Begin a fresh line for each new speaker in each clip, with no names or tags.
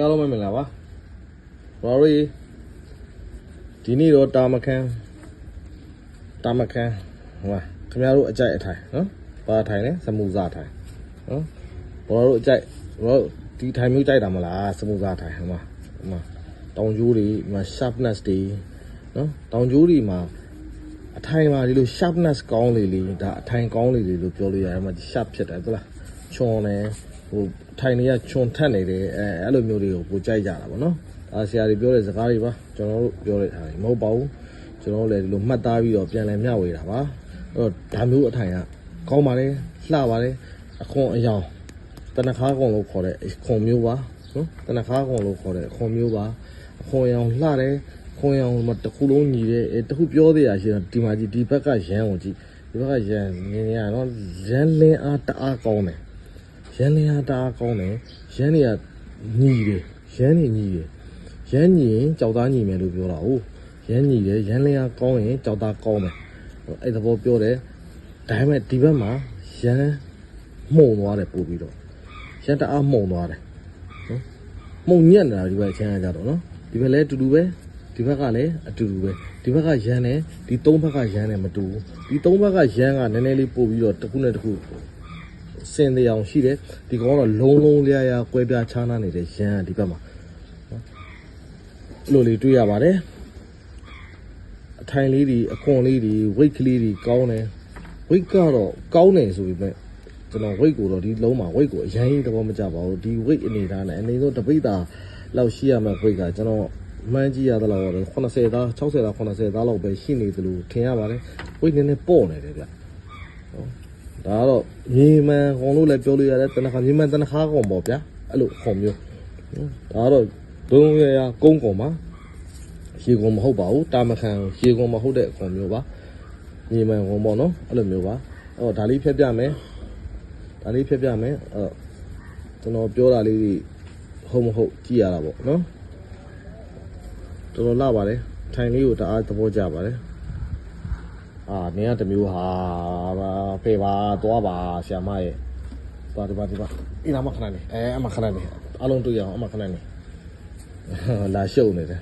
အားလုံးပဲမင်္ဂလာပါဘာလို့ဒီနေ့တော့တာမခန်းဟိုမှာခင်ဗျားတို့အကြိုက်အထိုင်နော်ပါထိုင်လဲစမူစာထိုင်နော်ဘာလို့အကြိုက်ဘာဒီထိုင်မျိုးကြိုက်တာမလားစမူစာထိုင်ဟိုမှာတောင်ကျိုးတွေဒီမှာ sharpness တွေနော်တောင်ကျိုးတွေမှာအထိုင်မှာဒီလို sharpness ကောင်းလေဒါအထိုင်ကောင်းလေလို့ပြောလို့ရတယ်မှာ sharp ဖြစ်တယ်ဟုတ်လားချွန်တယ်ဟိုထိုင်တွေကချွန်ထက်နေတယ်အဲ့လိုမျိုးတွေကိုပိုကြိုက်ကြတာပေါ့နော်ဒါဆရာတွေပြောတဲ့စကားတွေပါကျွန်တော်တို့ပြောတဲ့အားတွေမဟုတ်ပါဘူးကျွန်တော်တို့လည်းဒီလိုမှတ်သားပြီးတော့ပြန်လည်မျှဝေတာပါအဲ့တော့ဒါမျိုးအထိုင်ကကောင်းပါလေလှပါလေအခွန်အယောင်တနခါကုံလို့ခေါ်တဲ့အခွန်မျိုးပါနော်တနခါကုံလို့ခေါ်တဲ့အခွန်မျိုးပါအခွန်အယောင်လှတယ်ခွန်အယောင်မှာတစ်ခုလုံးညီတယ်တခုပြောသေးရရှိတော့ဒီမှာကြည့်ဒီဘက်ကရန်ကိုကြည့်ဒီဘက်ကရန်နေရတော့ရန်လင်းအားတအားကောင်းတယ်ရန်လင်းအားတအားကောင်းတယ်ရန်တွေကညီတယ်ရန်တွေညီတယ်ရန်ညီရင်ကြောက်သားညီမယ်လို့ပြောတာဟုတ်ရန်ညီတယ်ရန်လင်းအားကောင်းရင်ကြောက်သားကောင်းမယ်အဲ့သဘောပြောတယ်ဒါပေမဲ့ဒီဘက်မှာရန်မှုံသွားတယ်ပို့ပြီးတော့ရန်တအားမှုံသွားတယ်နော်မှုံညက်နေတာဒီဘက်ချမ်းရကြတော့နော်ဒီဘက်လည်းအတူတူပဲဒီဘက်ကလည်းအတူတူပဲဒီဘက်ကရန်နဲ့ဒီသုံးဘက်ကရန်နဲ့မတူဘူးဒီသုံးဘက်ကရန်ကနည်းနည်းလေးပို့ပြီးတော့တစ်ခုနဲ့တစ်ခုစင်တဲ့အောင်ရှိတယ်ဒီကောင်တော့လုံးလျာကွဲပြားခြားနားနေတဲ့ရန်ဒီဘက်မှာလို့လေးတွေ့ရပါတယ်အထိုင်လေးတွေအခွန်လေးတွေ weight ကလေးတွေကောင်းတယ် weight ကတော့ကောင်းတယ်ဆိုပေမဲ့ကျွန်တော် weight ကိုတော့ဒီလုံးမှာ weight ကိုအရင်သဘောမကျပါဘူးဒီ weight အနေထားနဲ့အနေဆုံးတပိတ်တာလောက်ရှိရမယ့် weight ကကျွန်တော်မှန်းကြည့်ရသလောက်တော့80သား60သား80သားလောက်ပဲရှိနေသလိုထင်ရပါတယ် weight နည်းနည်းပေါ့နေတယ်ဗျဒါကတော့မြေမှန်ကောင်လို့လည်းပြောလို့ရတယ်တနခါမြေမှန်တနခါကောင်ပေါ့ဗျာအဲ့လိုခေါ်မျိုးဒါကတော့ဒုံရကုန်းကောင်ပါရေကုန်မဟုတ်ပါဘူးတာမခံရေကုန်မဟုတ်တဲ့အကောင်မျိုးပါမြေမှန်ကောင်ပေါ့နော်အဲ့လိုမျိုးပါအဲ့တော့ဒါလေးဖြတ်ပြမယ်အဲ့ကျွန်တော်ပြောတာလေးဟုတ်မဟုတ်ကြည့်ရတာပေါ့နော်တော်တော်လှပါတယ်ထိုင်လေးကိုတအားသဘောကျပါတယ်နင်းကတမျိုးဟာဖေးပါသွားပါဆရာမရဲ့ဒီပါအေးလာမခဏနေအမခဏနေအလုံးတွေ့ရအောင်အမခဏနေလာရှုပ်နေတယ်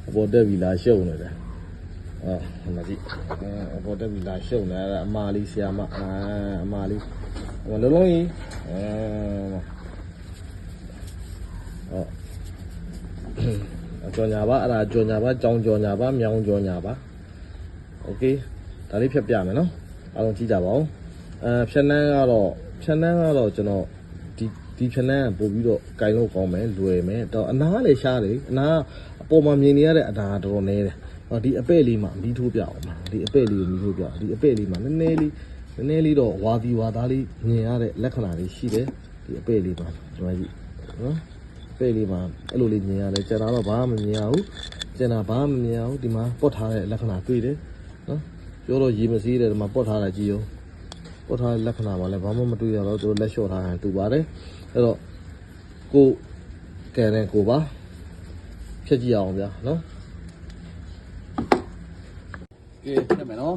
အပေါ်တက်ပြီလာရှုပ်နေတယ်ဟိုမှာကြည့်အပေါ်တက်ပြီလာရှုပ်နေတယ်အမလေးဆရာမအမလေးလုံးလုံးကြီးကြော်ညာပါအဲ့ဒါကြော်ညာပါကြောင်ကြော်ညာပါမြောင်ကြော်ညာပါโอเคဒါလေးဖြတ်ပြမယ်နော်အားလုံးကြည့်ကြပါဦးဖြတ်နှန်းကတော့ကျွန်တော်ဒီဖြတ်နှန်းပို့ပြီးတော့ကင်လို့ကောင်းမယ်လွယ်မယ်တော့အနားလည်းရှားတယ်အနားအပေါ်မှာမြင်နေရတဲ့အနားတော်တော်နည်းတယ်ဒီအပဲ့လေးမှာမီးထိုးပြအောင်ဒီအပဲ့လေးကိုမီးထိုးပြဒီအပဲ့လေးမှာနည်းနည်းလေးတော့ဝါသားလေးမြင်ရတဲ့လက္ခဏာလေးရှိတယ်ဒီအပဲ့လေးမှာကျွန်တော်ကြည့်နော်အပဲ့လေးမှာအဲ့လိုလေးမြင်ရတယ်ကျန်တာတော့ဘာမှမမြင်ရဘူးဒီမှာပုတ်ထားတဲ့လက္ခဏာတွေ့တယ်နော်ပြောတော့ရေမစည်းတယ်ဒီမှာပုတ်ထားတာကြည့်ရောပုတ်ထားတဲ့လက္ခဏာမှာလည်းဘာမှမတွေ့ရတော့သူလက်လျှော့ထားရင်တူပါတယ်အဲ့တော့ကိုကဲတဲ့ကိုပါဖြတ်ကြည့်အောင်ဗျာနော်
ကဲဖြတ်မယ်နော်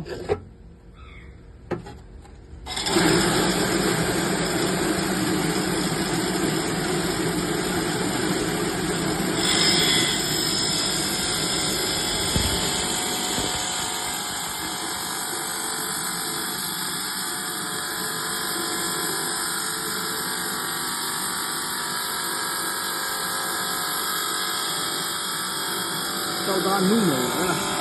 ကြောက်သားနုမယ်ဟုတ်လား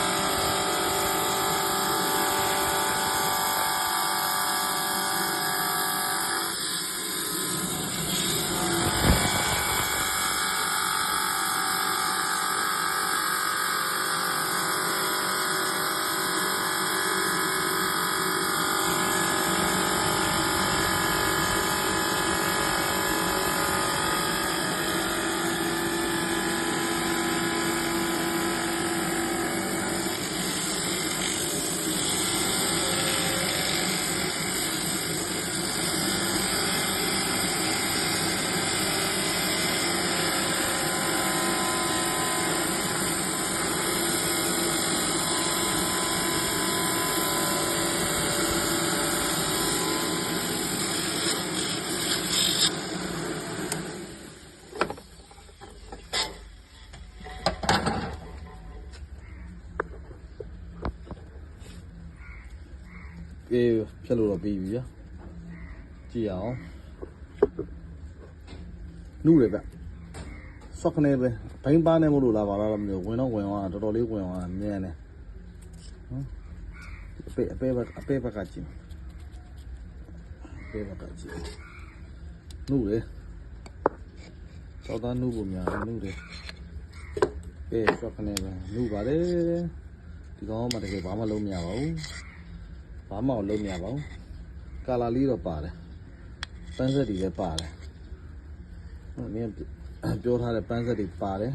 ကေဖြတ်လို့တော့ပြီးပြီဗျာကြည့်အောင်နုတယ်ဗျစောက်ခနေပဲဘိုင်းပါနေမလို့လားပါတော့မလို့ဝင်တော့ဝင်သွားတော်တော်လေးဝင်သွားမြင်နေအပေဘက်ကကြည့်အပေဘက်ကကြည့်နုတယ်သောသားနုဖို့များနုတယ်အေးစောက်ခနေပဲနုပါတယ်ဒီကောင်မှတကယ်ဘာမှလုံးမရပါဘူးဘာမှလုံးမရပါဘူးကာလာလေးတော့ပါတယ်ပန်းဆက်တွေလည်းပါတယ်မင်းပြောထားတဲ့ပန်းဆက်တွေပါတယ်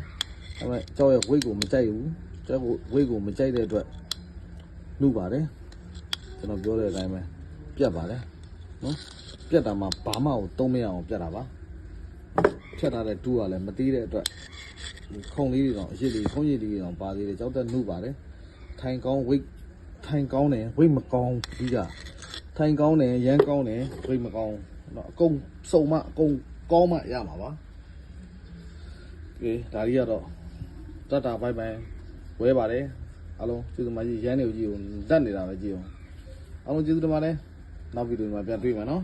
ဒါပေမဲ့ကျောက်ရဲ့ဝိတ်ကိုမကြိုက်ဘူးကျောက်ဝိတ်ကိုမကြိုက်တဲ့အတွက်နှုပါတယ်ကျွန်တော်ပြောတဲ့အတိုင်းပဲပြတ်ပါတယ်နော်ပြတ်တာမှဘာမှကိုသုံးမရအောင်ပြတ်တာပါဖြတ်ထားတဲ့တူးကလည်းမသေးတဲ့အတွက်ခုံလေးတွေတော့အရစ်လေးခုံရည်လေးတွေတော့ပါသေးတယ်ကျောက်တက်နှုပါတယ်ထိုင်ကောင်းဝိတ်ထိုင်ကောင်းတယ်ဝိတ်မကောင်းပြီးတာထိုင်ကောင်းတယ်ရမ်းကောင်းတယ်ဝိတ်မကောင်းတော့အကုန်စုံမအကုန်ကောင်းမှရမှာပါကဲဒါကြီးကတော့တတ်တာဘိုင်ဘိုင်ဝဲပါတယ်အားလုံးကျေးဇူးမကြီးရမ်းနေကိုကြည့်အောင်တတ်နေတာပဲကြည့်အောင်အားလုံးကျေးဇူးတင်ပါတယ်နောက်ဗီဒီယိုမှာပြန်တွေ့မယ်နော်